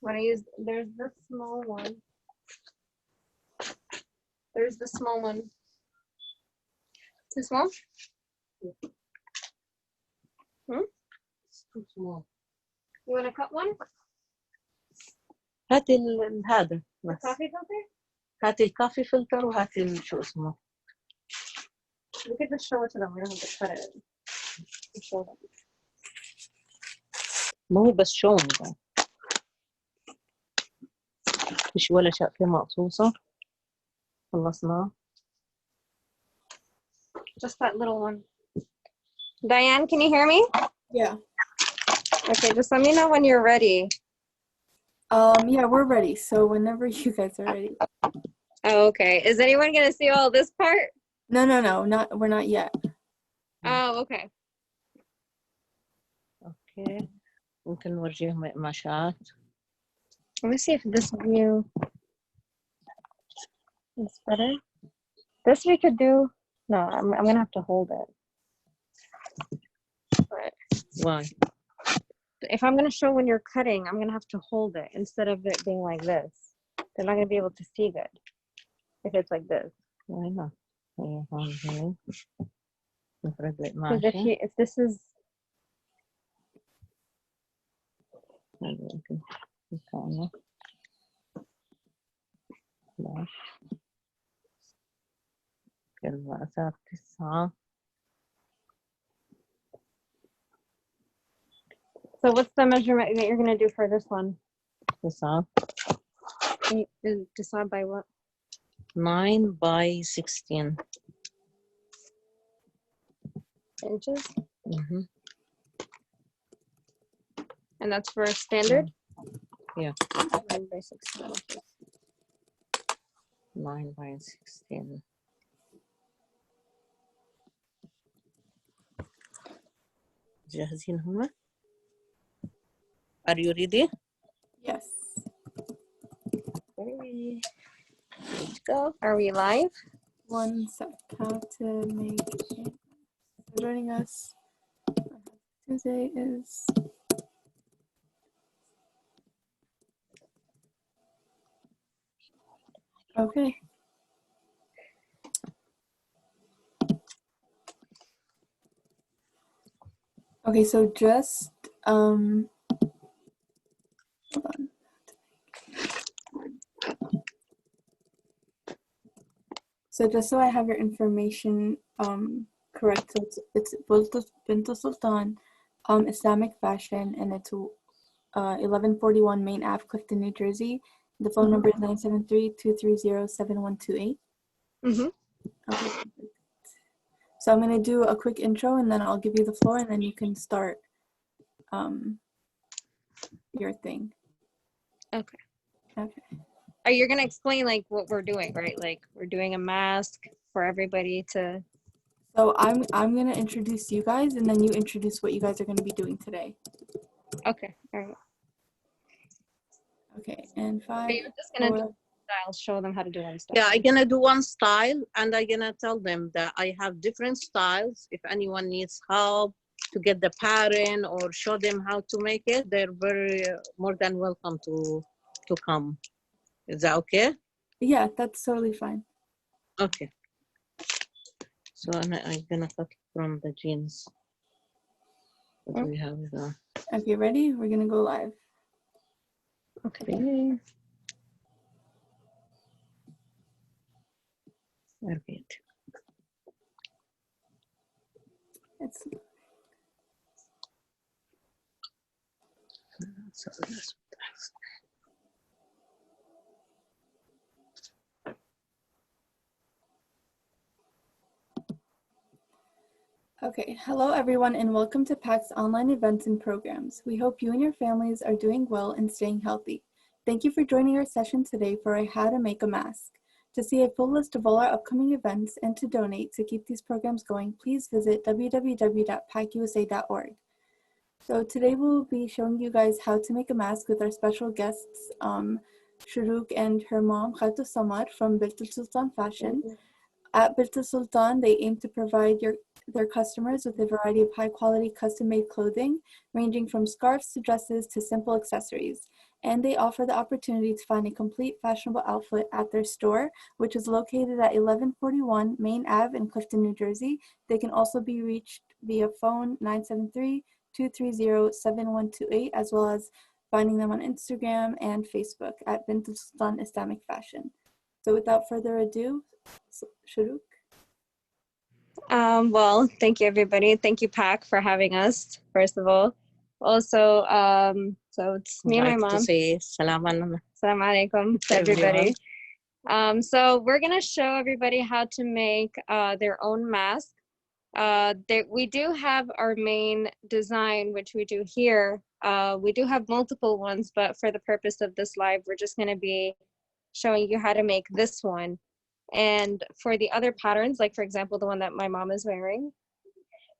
Want to use, there's the small one. There's the small one. Too small? It's too small. You want to cut one? هاتي هذا The بس. coffee filter? هاتي الكافي فلتر وهاتي شو اسمه. We could just show it to them. We don't have to cut it. Just show them. ما هو بس شون ده. مش ولا شقفة مقصوصة. خلصنا. Just that little one. Diane, can you hear me? Yeah. Okay, just let me know when you're ready. Yeah, we're ready. So whenever you guys are ready. Oh, okay. Is anyone gonna see all this part? No, we're not yet. Oh, okay. اوكي. ممكن نورجيهم قماشات. Let me see if this view is better. This we could do. No, I'm gonna have to hold it. But Why? if I'm gonna show when you're cutting, I'm gonna have to hold it instead of it being like this. They're not gonna be able to see good if it's like this. Why not? نفرد Because القماشة. if this is ممكن نكمل. باش. المقاسات 9. so, what's the measurement that you're gonna do for this one? 9 You decide by what? 9 by 16. Inches, Mhm. and that's for standard. Yeah. 9 by 16 inches. 9 by 16. جاهزين هم؟ Are you ready? Yes. Okay. Let's go. Are we live? One sec. How to make it. Joining us. Tuesday is. Okay. Okay, so just hold on. So just so I have your information correct, so it's Bint Sultan Islamic Fashion, and it's 1141 Main Ave, Clifton, New Jersey. The phone number is 973-230-7128. Mm-hmm. Okay. So I'm gonna do a quick intro, and then I'll give you the floor, and then you can start your thing. Okay. Okay. Are you gonna explain like what we're doing, right? Like we're doing a mask for everybody to. So I'm gonna introduce you guys, and then you introduce what you guys are gonna be doing today. Okay. All right. Okay. And So 5, you're just gonna 4. do styles, show them how to do one style. Yeah, I'm gonna do one style, and I'm gonna tell them that I have different styles. If anyone needs help to get the pattern or show them how to make it, they're very more than welcome to come. Is that okay? Yeah, that's totally fine. Okay. So I'm gonna cut from the jeans that we have. Okay, ready? We're gonna go live. Okay. Perfect. It's So this. Okay, hello everyone, and welcome to PAC's online events and programs. We hope you and your families are doing well and staying healthy. Thank you for joining our session today for How to Make a Mask. To see a full list of all our upcoming events and to donate to keep these programs going, please visit www.pacusa.org. So today we'll be showing you guys how to make a mask with our special guests, Shuruk and her mom, Khatou Samar from Bint Sultan Fashion. At Bint Sultan, they aim to provide their customers with a variety of high-quality custom-made clothing, ranging from scarves to dresses to simple accessories. And they offer the opportunity to find a complete fashionable outfit at their store, which is located at 1141 Main Ave in Clifton, New Jersey. They can also be reached via phone 973-230-7128, as well as finding them on Instagram and Facebook at Vintage Sultan Islamic Fashion. So without further ado, Shuruk. Well, thank you, everybody. Thank you, Pac, for having us, first of all. Also, so it's me and my I'd like to mom. say salam alaikum. Assalamu alaikum to everybody. So we're going to show everybody how to make their own mask. We do have our main design, which we do here. We do have multiple ones, but for the purpose of this live, we're just going to be showing you how to make this one. And for the other patterns, like for example, the one that my mom is wearing,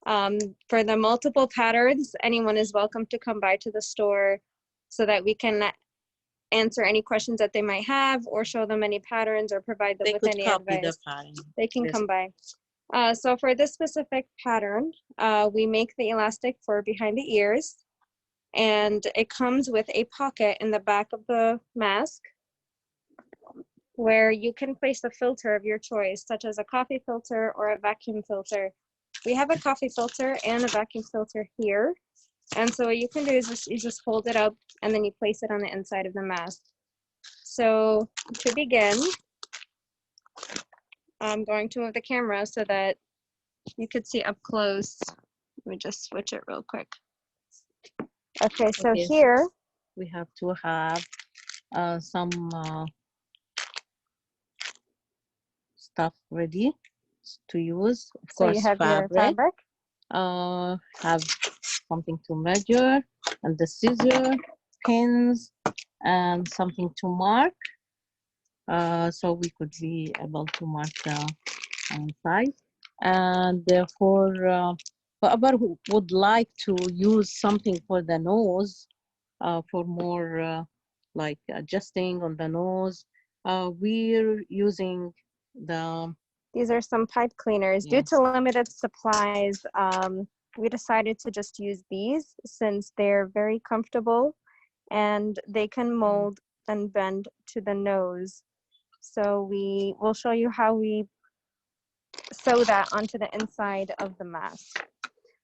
for the multiple patterns, anyone is welcome to come by to the store so that we can answer any questions that they might have or show them any patterns or provide them with any advice. They can come by. So for this specific pattern, we make the elastic for behind the ears, and it comes with a pocket in the back of the mask where you can place a filter of your choice, such as a coffee filter or a vacuum filter. We have a coffee filter and a vacuum filter here. And so what you can do is you just hold it up and then you place it on the inside of the mask. So to begin, I'm going to move the camera so that you could see up close. Let me just switch it real quick. Okay, so Okay, here we have to have some stuff ready to use. Of so course, you have your fabric. fabric. Have something to measure, and the scissor, pins, and something to mark. So we could be able to mark the size. And for whoever who would like to use something for the nose, for more like adjusting on the nose, we're using the. These are some pipe cleaners. Due to limited supplies, we decided to just use these since they're very comfortable and they can mold and bend to the nose. So we will show you how we sew that onto the inside of the mask.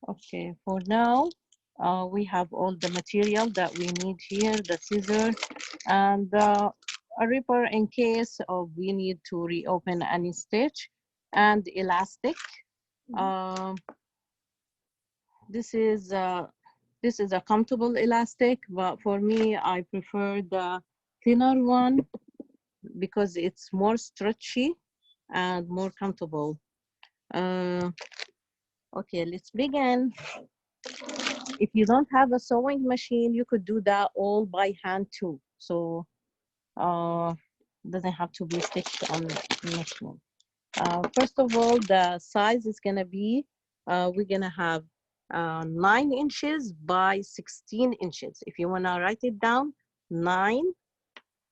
Okay, for now, we have all the material that we need here, the scissors and a ripper in case of we need to reopen any stitch, and elastic. This is a comfortable elastic, but for me, I prefer the thinner one because it's more stretchy and more comfortable. Okay, let's begin. If you don't have a sewing machine, you could do that all by hand too. So doesn't have to be stitched on the machine. First of all, the size is gonna be, we're gonna have 9 inches by 16 inches. If you wanna write it down, 9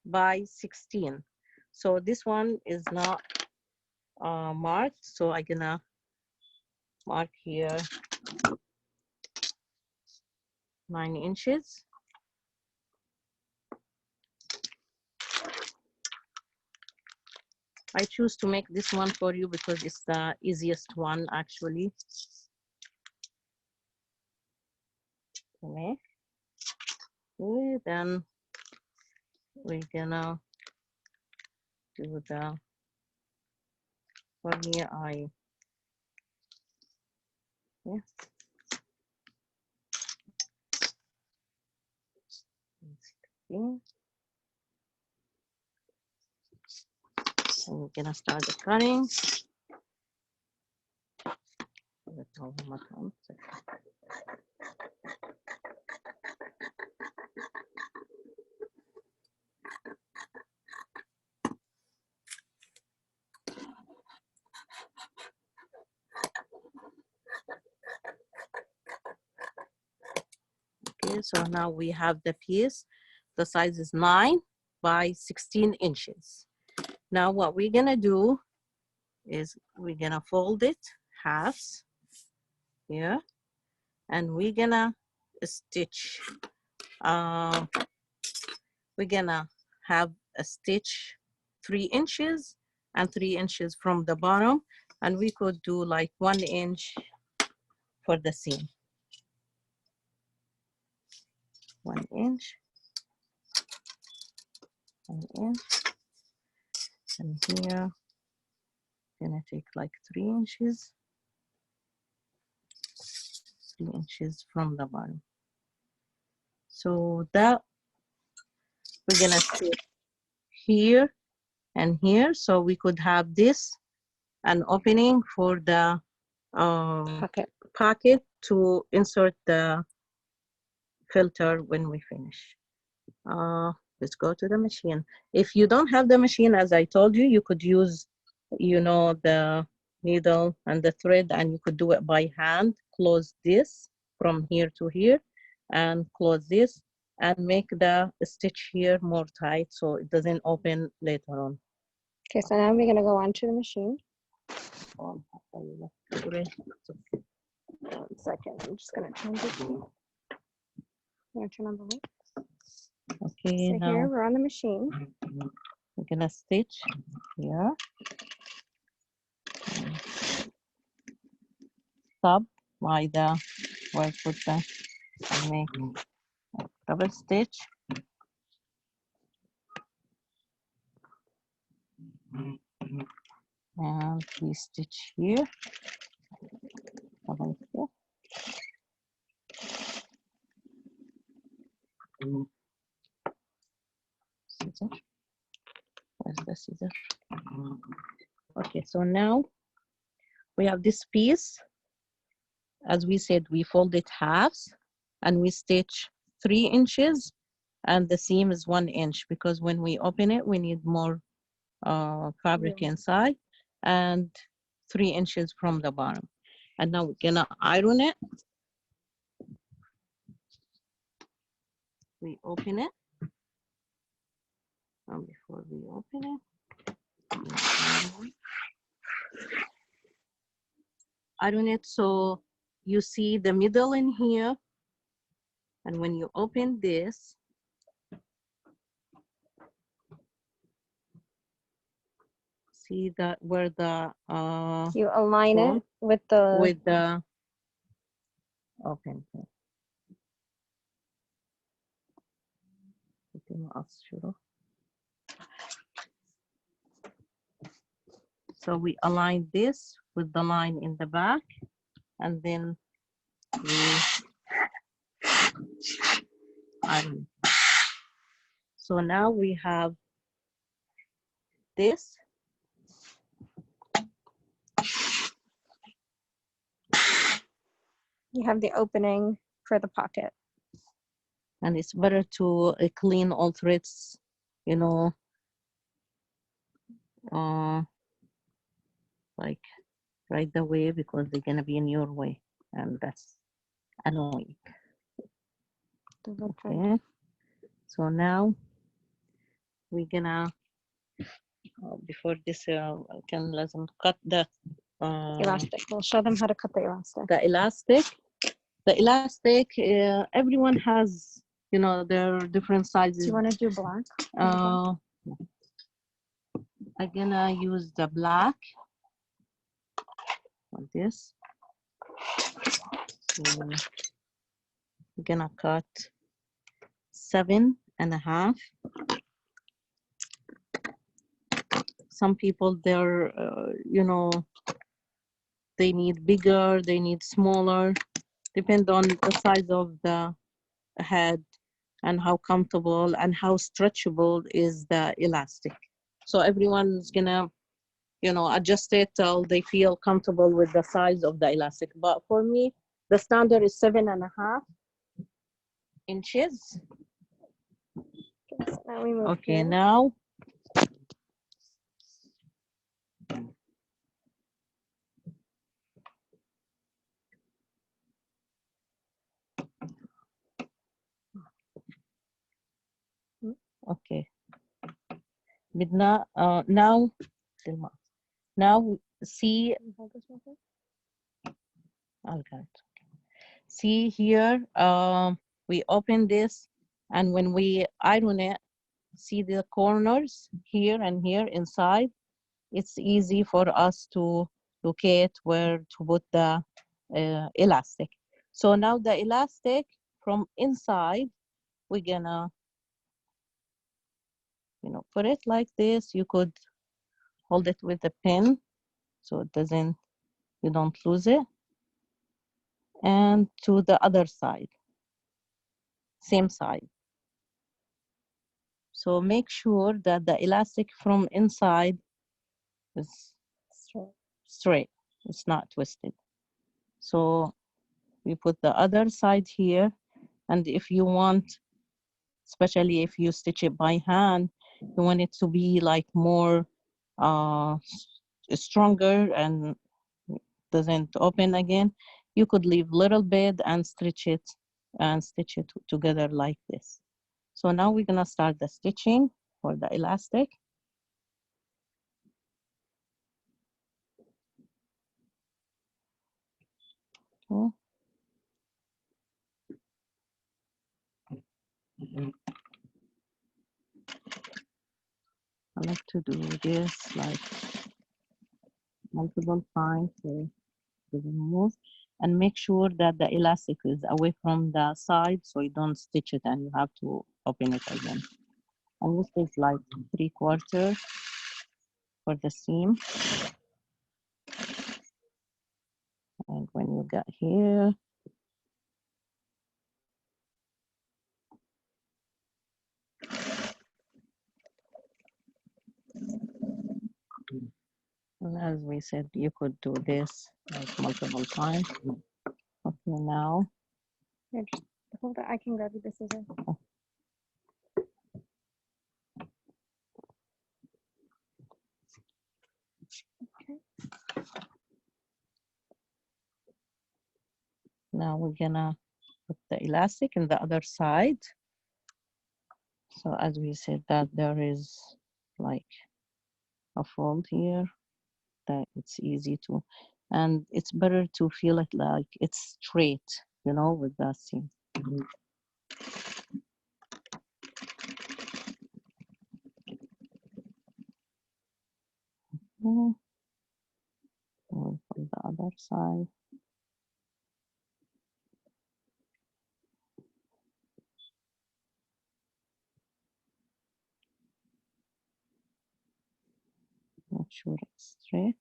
by 16. So this one is not marked, so I'm gonna mark here 9 inches. I choose to make this one for you because it's the easiest one actually. Okay. Then we're gonna do the, for me, yeah. And we're gonna start the cutting. Okay, so now we have the piece. The size is 9 by 16 inches. Now what we're gonna do is we're gonna fold it halves. here, and we're gonna stitch. We're gonna have a stitch 3 inches and 3 inches from the bottom, and we could do like 1 inch for the seam. 1 inch, 1 inch, and here gonna take like 3 inches, 3 inches from the bottom. So that we're gonna stitch here and here, so we could have this an opening for the pocket to insert the filter when we finish. Let's go to the machine. If you don't have the machine, as I told you, you could use, you know, the needle and the thread, and you could do it by hand. Close this from here to here and close this and make the stitch here more tight so it doesn't open later on. Okay, so now we're gonna go onto the machine. 1 second, I'm just gonna change it. I'm gonna turn on the light. Okay, So now here we're on the machine. we're gonna stitch here. Stop by the where I put the and make a double stitch. And we stitch here. Double here. Scissor. Where's the scissor? Okay, so now we have this piece. As we said, we fold it halves and we stitch 3 inches, and the seam is 1 inch because when we open it, we need more fabric inside, and 3 inches from the bottom. And now we're gonna iron it. We open it. And before we open it, iron it so you see the middle in here. And when you open this, see that where the You align it with the open. So we align this with the line in the back, and then we iron. So now we have this. you have the opening for the pocket. And it's better to clean all threads, you know, like right away, because they're gonna be in your way, and that's annoying. Okay. So now we're gonna before this can لازم cut the Elastic. We'll show them how to cut the elastic. The elastic. The elastic. Everyone has, you know, their different sizes. Do you want to do black? I'm gonna use the black on this. I'm gonna cut 7.5. Some people, they're, you know, they need bigger, they need smaller, depend on the size of the head and how comfortable and how stretchable is the elastic. So everyone's gonna, you know, adjust it till they feel comfortable with the size of the elastic. But for me, the standard is 7.5 inches. Okay, so now we move Okay, here. now. Okay. بدنا now see. I'll get it. see here, we open this, and when we iron it, see the corners here and here inside. It's easy for us to locate where to put the elastic. So now the elastic from inside, we're gonna, put it like this. You could hold it with a pin so it doesn't, you don't lose it. And to the other side, same side. So make sure that the elastic from inside is straight, it's not twisted. So we put the other side here, and if you want, especially if you stitch it by hand, you want it to be like more stronger and doesn't open again, you could leave little bit and stitch it together like this. So now we're gonna start the stitching for the elastic. Okay. I like to do this like multiple times to remove, and make sure that the elastic is away from the side so you don't stitch it and you have to open it again. And this is like 3/4 for the seam. And when you get here, and as we said, you could do this like multiple times. Okay, now. Here, just hold it. I can grab you the scissors. Okay. Now we're gonna put the elastic in the other side. So as we said that there is like a fold here that it's easy to, and it's better to feel it like it's straight, with the seam. And for the other side. Make sure it's straight.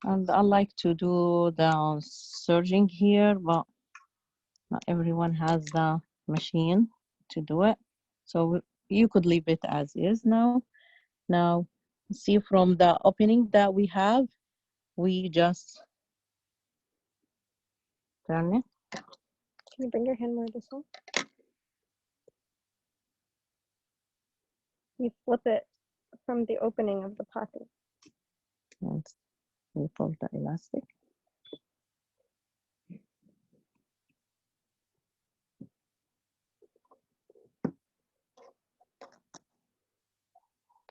And I like to do the serging here, but not everyone has the machine to do it. So you could leave it as is now. Now, see from the opening that we have, we just turn it. Can you bring your hand more this way? You flip it from the opening of the pocket. And we pull the elastic.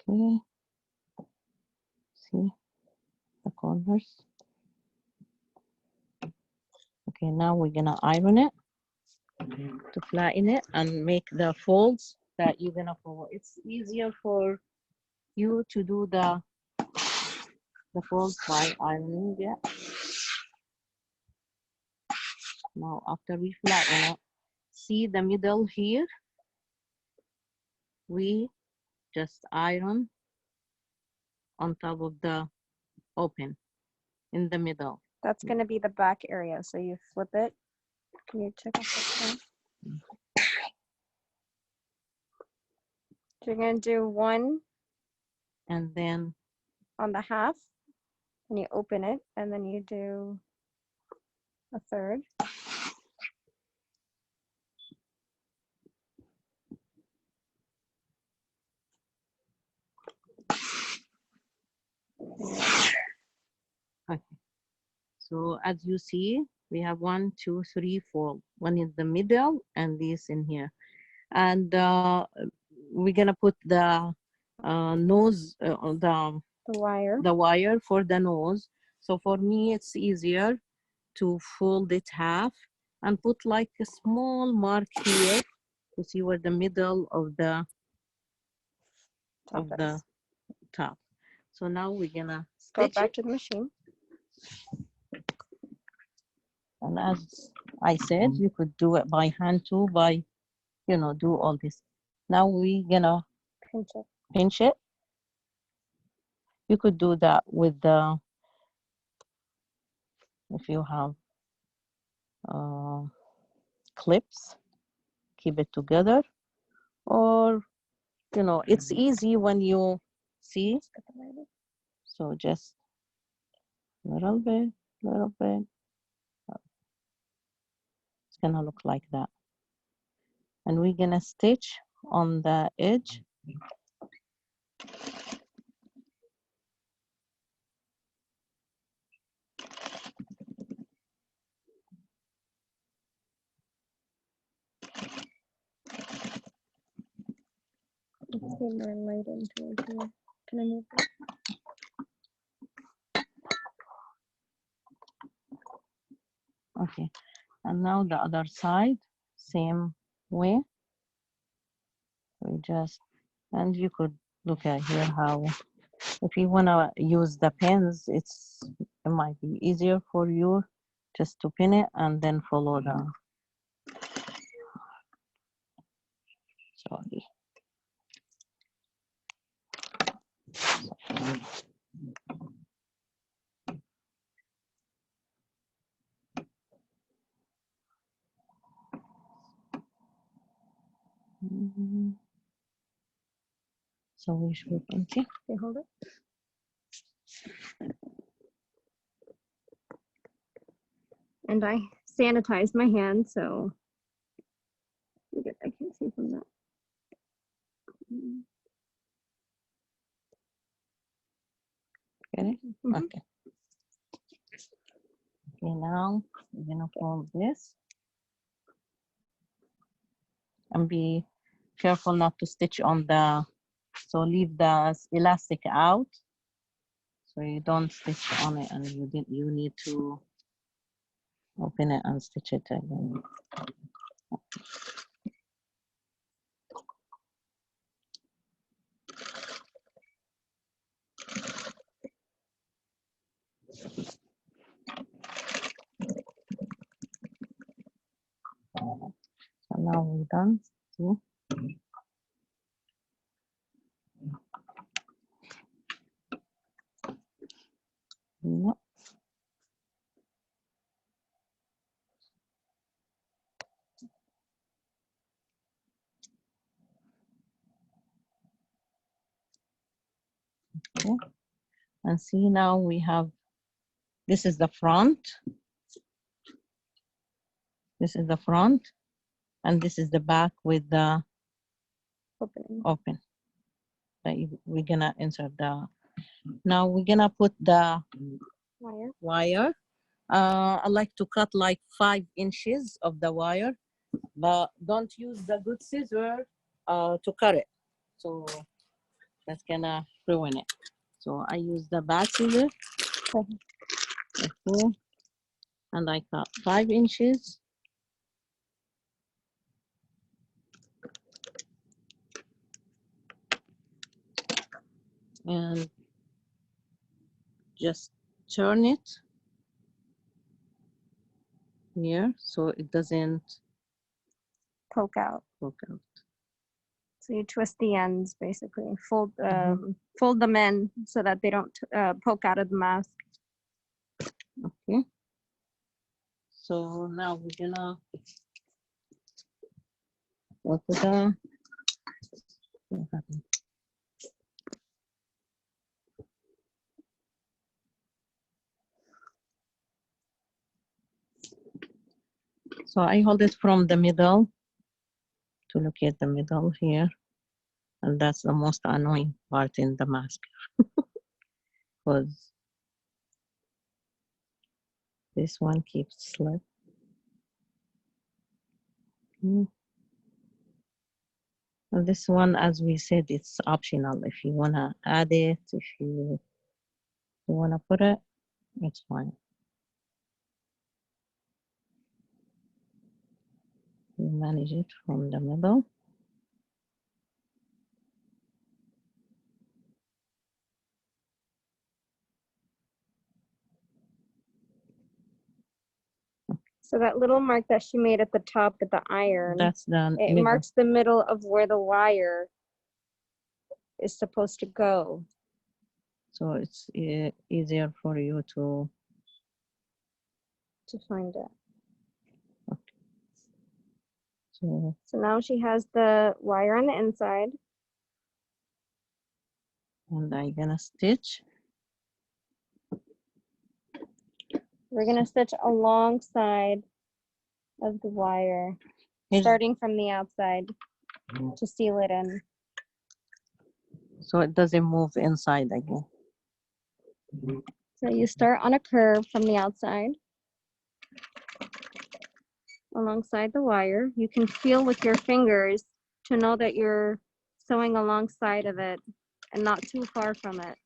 Okay. See the corners. Okay, now we're gonna iron it to flatten it and make the folds that you're gonna follow. It's easier for you to do the folds by ironing it. Now after we flatten it, see the middle here, we just iron on top of the open in the middle. That's going to be the back area. So you flip it. Can you check out this one? So you're going to do one And then on the half, and you open it, and then you do a third. Okay. So as you see, we have 1, 2, 3, 4. One in the middle and this in here. And we're gonna put the nose, The wire. the wire for the nose. So for me, it's easier to fold it half and put like a small mark here to see where the middle of the Top is. top. So now we're gonna Go stitch back it. to the machine. And as I said, you could do it by hand too, by, you know, do all this. Now we're gonna Pinch it. pinch it. You could do that with the, if you have clips, keep it together. Or, you know, it's easy when you see. So just little bit. It's gonna look like that. And we're gonna stitch on the edge. Let's get more light into it here. Can I move it? Okay. And now the other side, same way. We just, and you could look at here how, if you wanna use the pins, it might be easier for you just to pin it and then follow the, sorry. So we should, okay. Okay, hold it. And I sanitized my hands, so I can see from that. Get it? Mhm. Okay. Okay, now we're gonna fold this. And be careful not to stitch on the, so leave the elastic out. So you don't stitch on it and you need to open it and stitch it again. So now we're done. See? Yeah. Okay. And see, now we have, this is the front. This is the front. And this is the back with the Opening. open. We're gonna insert the, now we're gonna put the Wire. wire. I like to cut like 5 inches of the wire, but don't use the good scissor to cut it. So that's gonna ruin it. So I use the bad scissor. Okay. And I cut 5 inches. And just turn it here so it doesn't Poke out. poke out. So you twist the ends, basically. Fold fold them in so that they don't poke out of the mask. Okay. So now we're gonna what happened? So I hold it from the middle to locate the middle here. And that's the most annoying part in the mask. Because This one keeps slip. And this one, as we said, it's optional. If you wanna add it, if you wanna put it, it's fine. You manage it from the middle. So that little mark that she made at the top with the iron, That's the it middle. marks the middle of where the wire is supposed to go. So it's easier for you to find it. So now she has the wire on the inside. and I'm gonna stitch. We're gonna stitch alongside of the wire, starting from the outside to seal it in. So it doesn't move inside again. So you start on a curve from the outside alongside the wire. You can feel with your fingers to know that you're sewing alongside of it and not too far from it.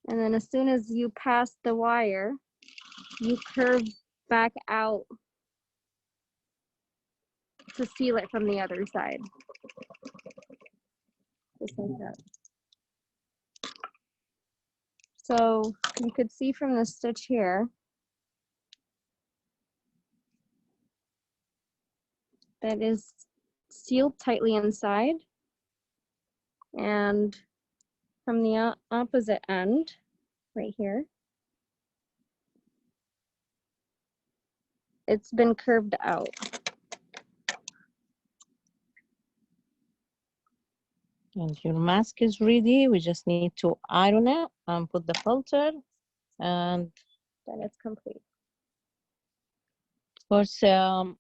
And then as soon as you pass the wire, you curve back out to seal it from the other side. Just like that. So you could see from the stitch here that is sealed tightly inside, and from the opposite end, right here, it's been curved out. And your mask is ready. We just need to iron it and put the filter, and Then it's complete. of course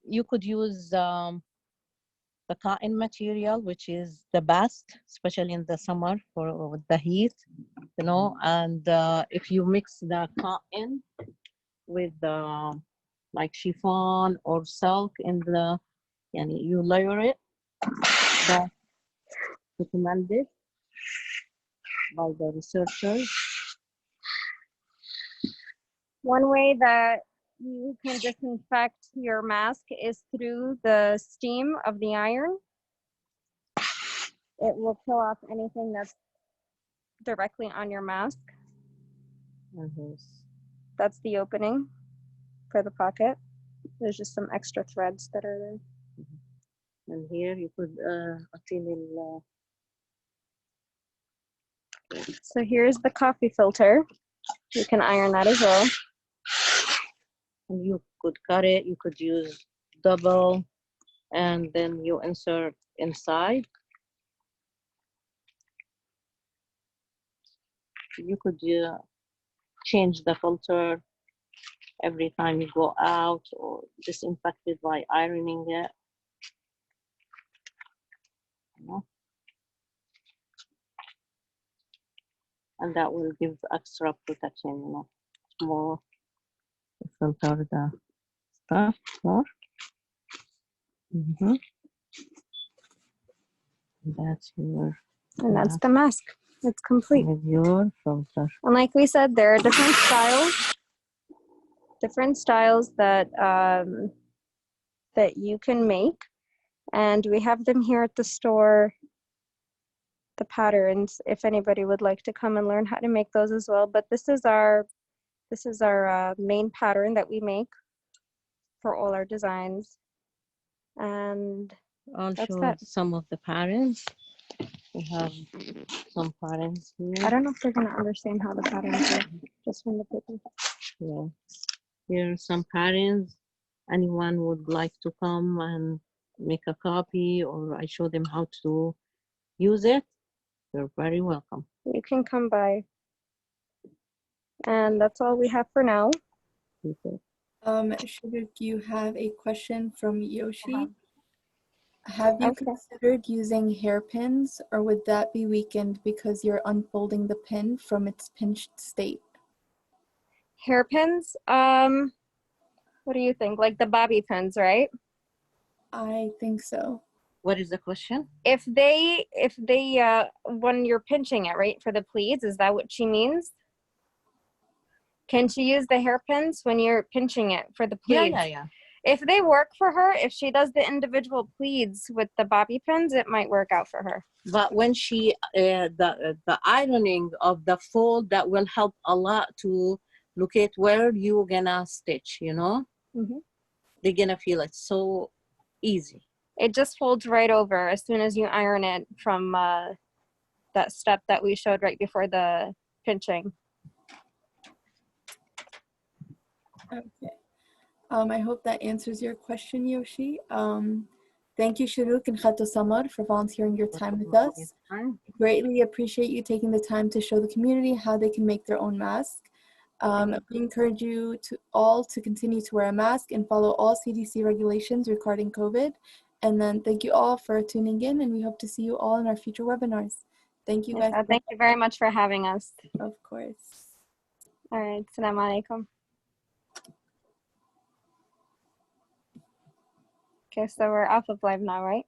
you could use the cotton material, which is the best, especially in the summer with the heat, you know. And if you mix the cotton with like chiffon or silk in the, and you layer it, that's recommended by the researchers. One way that you can disinfect your mask is through the steam of the iron. It will kill off anything that's directly on your mask. That's the opening for the pocket. There's just some extra threads that are there. And here you could So here's the coffee filter. You can iron that as well. and you could cut it, you could use double, and then you insert inside. You could change the filter every time you go out, or disinfect it by ironing it. You know? And that will give extra protection, you know, more filter the stuff more. That's your, and that's the mask. It's complete. with your filter. And like we said, there are different styles that that you can make, and we have them here at the store. The patterns, if anybody would like to come and learn how to make those as well. But this is our main pattern that we make for all our designs, and I'll that's show that. some of the patterns. We have some patterns here. I don't know if they're gonna understand how the patterns are just from the paper. Yeah. Here are some patterns. Anyone would like to come and make a copy, or I show them how to use it, you're very welcome. You can come by. And that's all we have for now. Sugar, do you have a question from Yoshi? Have you Okay. considered using hairpins, or would that be weakened because you're unfolding the pin from its pinched state? Hairpins. What do you think? Like the bobby pins, right? I think so. What is the question? If they, when you're pinching it, right, for the pleats, is that what she means? Can she use the hairpins when you're pinching it for the pleats? Yeah. If they work for her, if she does the individual pleats with the bobby pins, it might work out for her. But when she the ironing of the fold, that will help a lot to locate where you're gonna stitch. They're gonna feel it so easy. It just folds right over as soon as you iron it from that step that we showed right before the pinching. Okay. I hope that answers your question, Yoshi. Thank you, Shuruk and Khato Samar, for volunteering your time with us. Greatly appreciate you taking the time to show the community how they can make their own mask. We encourage you all to continue to wear a mask and follow all CDC regulations regarding COVID. And then thank you all for tuning in, and we hope to see you all in our future webinars. Thank you guys. Thank you very much for having us. Of course. All right. Assalamu alaikum. Okay, so we're off of live now, right?